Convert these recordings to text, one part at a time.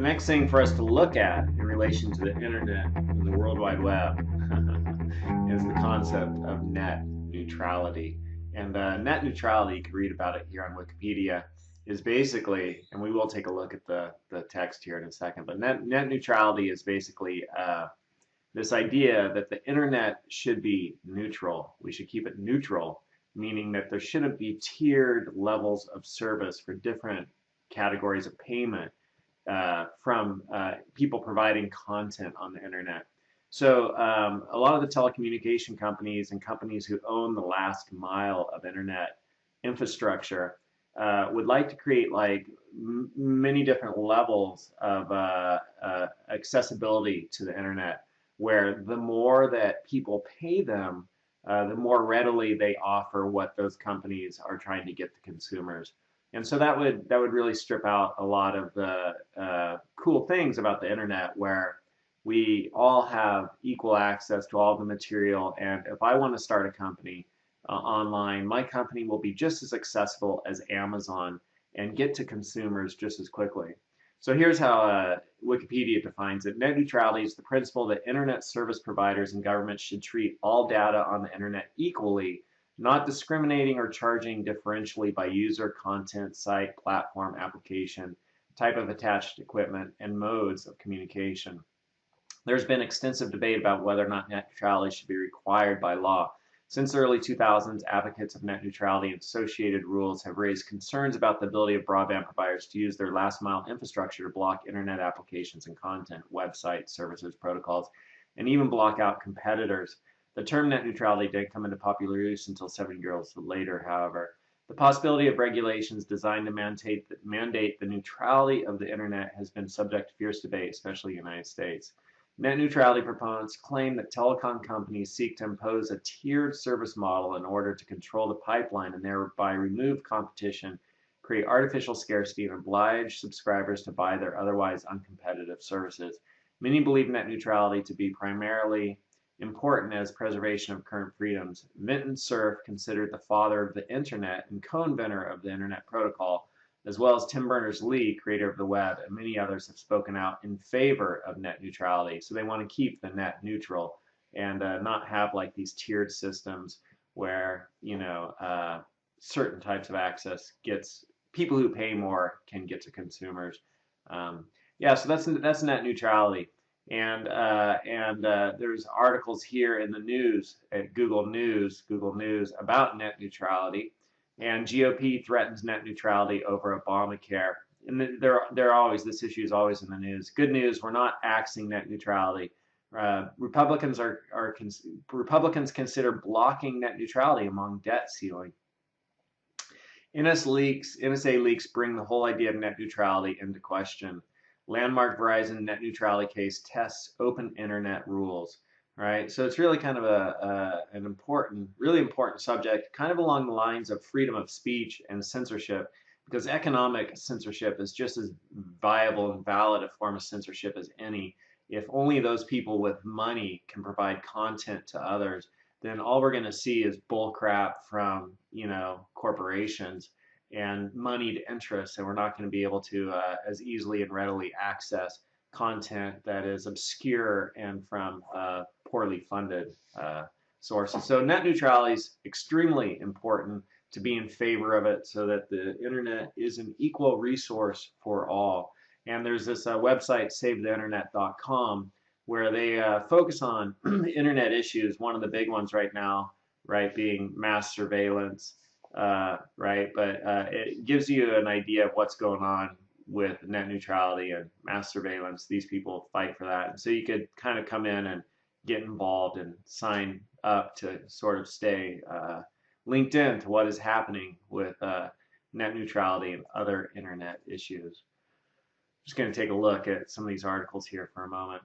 next thing for us to look at in relation to the internet and the World Wide Web is the concept of net neutrality. And net neutrality, you can read about it here on Wikipedia, is basically, and we will take a look at the text here in a second, but net neutrality is basically this idea that the internet should be neutral. We should keep it neutral, meaning that there shouldn't be tiered levels of service for different categories of payment from people providing content on the internet. So a lot of the telecommunication companies and companies who own the last mile of internet infrastructure would like to create like many different levels of accessibility to the internet, where the more that people pay them, the more readily they offer what those companies are trying to get to consumers. And so that would really strip out a lot of the cool things about the internet, where we all have equal access to all the material. And if I want to start a company online, my company will be just as accessible as Amazon and get to consumers just as quickly. So here's how Wikipedia defines it. Net neutrality is the principle that internet service providers and governments should treat all data on the internet equally, not discriminating or charging differentially by user, content, site, platform, application, type of attached equipment, and modes of communication. There's been extensive debate about whether or not net neutrality should be required by law. Since the early 2000s, advocates of net neutrality and associated rules have raised concerns about the ability of broadband providers to use their last mile infrastructure to block internet applications and content, websites, services, protocols, and even block out competitors. The term net neutrality didn't come into popular use until 7 years later, however. The possibility of regulations designed to mandate the neutrality of the internet has been subject to fierce debate, especially in the United States. Net neutrality proponents claim that telecom companies seek to impose a tiered service model in order to control the pipeline and thereby remove competition, create artificial scarcity, and oblige subscribers to buy their otherwise uncompetitive services. Many believe net neutrality to be primarily important as preservation of current freedoms. Vinton Cerf, considered the father of the internet and co-inventor of the internet protocol, as well as Tim Berners-Lee, creator of the web, and many others have spoken out in favor of net neutrality. So they want to keep the net neutral and not have like these tiered systems where, certain types of access gets, people who pay more can get to consumers. Yeah, so that's net neutrality. And there's articles here in the news at Google News about net neutrality. And GOP threatens net neutrality over Obamacare. And this issue is always in the news. Good news, we're not axing net neutrality. Republicans consider blocking net neutrality among debt ceiling. NSA leaks bring the whole idea of net neutrality into question. Landmark Verizon net neutrality case tests open internet rules. Right, so it's really kind of an really important subject, kind of along the lines of freedom of speech and censorship, because economic censorship is just as viable and valid a form of censorship as any. If only those people with money can provide content to others, then all we're going to see is bull crap from corporations and moneyed interests, and we're not going to be able to as easily and readily access content that is obscure and from poorly funded sources. So net neutrality is extremely important, to be in favor of it so that the internet is an equal resource for all. And there's this website, savetheinternet.com, where they focus on internet issues. One of the big ones right now, right, being mass surveillance, right? But it gives you an idea of what's going on with net neutrality and mass surveillance. These people fight for that. And so you could kind of come in and get involved and sign up to sort of stay linked in to what is happening with net neutrality and other internet issues. Just going to take a look at some of these articles here for a moment.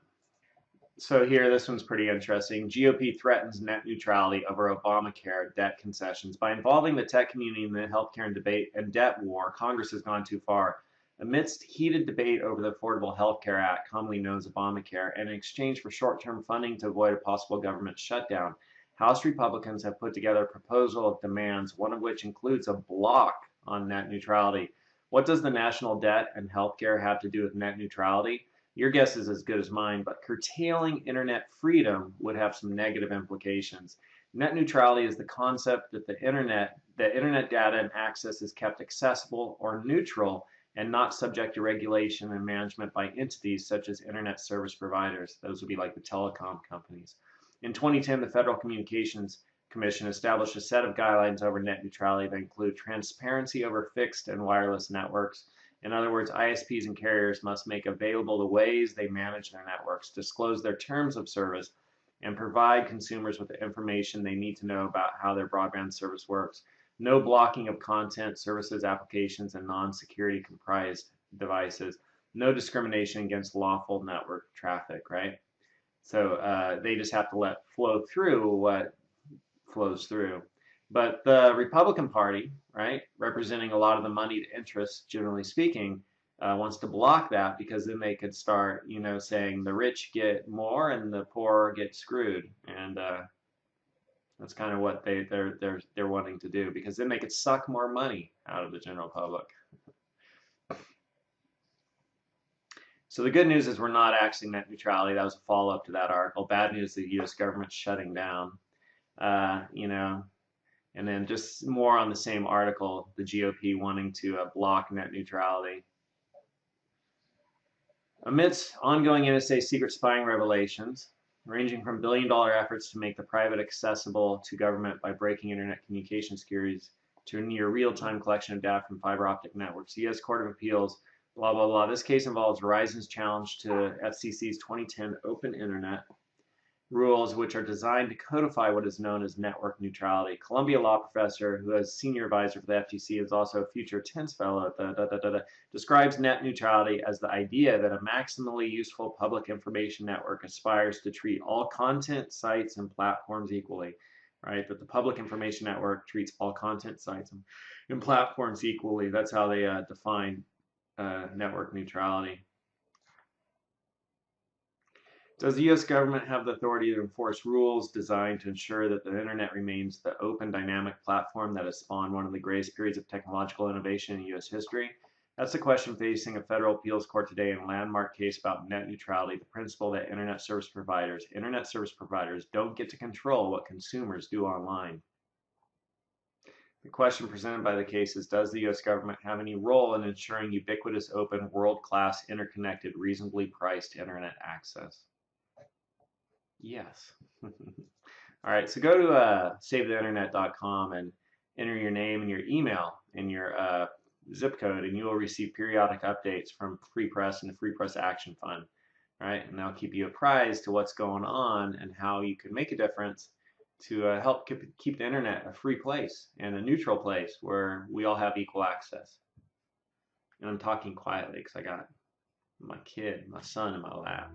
So here, this one's pretty interesting. GOP threatens net neutrality over Obamacare debt concessions. By involving the tech community in the healthcare and debate and debt war, Congress has gone too far. Amidst heated debate over the Affordable Health Care Act, commonly known as Obamacare, and in exchange for short-term funding to avoid a possible government shutdown, House Republicans have put together a proposal of demands, one of which includes a block on net neutrality. What does the national debt and healthcare have to do with net neutrality? Your guess is as good as mine, but curtailing internet freedom would have some negative implications. Net neutrality is the concept that the internet data and access is kept accessible or neutral and not subject to regulation and management by entities such as internet service providers. Those would be like the telecom companies. In 2010, the Federal Communications Commission established a set of guidelines over net neutrality that include transparency over fixed and wireless networks. In other words, ISPs and carriers must make available the ways they manage their networks, disclose their terms of service, and provide consumers with the information they need to know about how their broadband service works. No blocking of content, services, applications, and non-security comprised devices. No discrimination against lawful network traffic, right? So they just have to let flow through what flows through. But the Republican Party, right, representing a lot of the moneyed interests, generally speaking, wants to block that because then they could start, saying the rich get more and the poor get screwed, and that's kind of what they're wanting to do because then they could suck more money out of the general public. So the good news is we're not actually net neutrality. That was a follow-up to that article. Bad news: the U.S. government's shutting down. And then just more on the same article, the GOP wanting to block net neutrality. Amidst ongoing NSA secret spying revelations, ranging from billion-dollar efforts to make the private accessible to government by breaking internet communication securities to a near real-time collection of data from fiber optic networks, the U.S. Court of Appeals, blah, blah, blah. This case involves Verizon's challenge to FCC's 2010 Open Internet rules, which are designed to codify what is known as network neutrality. Columbia law professor, who is senior advisor for the FTC, is also a future Tense fellow, describes net neutrality as the idea that a maximally useful public information network aspires to treat all content, sites, and platforms equally. Right? That the public information network treats all content, sites, and platforms equally. That's how they define network neutrality. Does the U.S. government have the authority to enforce rules designed to ensure that the internet remains the open, dynamic platform that has spawned one of the greatest periods of technological innovation in U.S. history? That's the question facing a federal appeals court today in a landmark case about net neutrality, the principle that internet service providers don't get to control what consumers do online. The question presented by the case is, does the U.S. government have any role in ensuring ubiquitous, open, world-class, interconnected, reasonably priced internet access? Yes. All right, so go to savetheinternet.com and enter your name and your email and your zip code, and you will receive periodic updates from Free Press and the Free Press Action Fund. All right, and they'll keep you apprised to what's going on and how you can make a difference to help keep the internet a free place and a neutral place where we all have equal access. And I'm talking quietly because I got my son in my lap.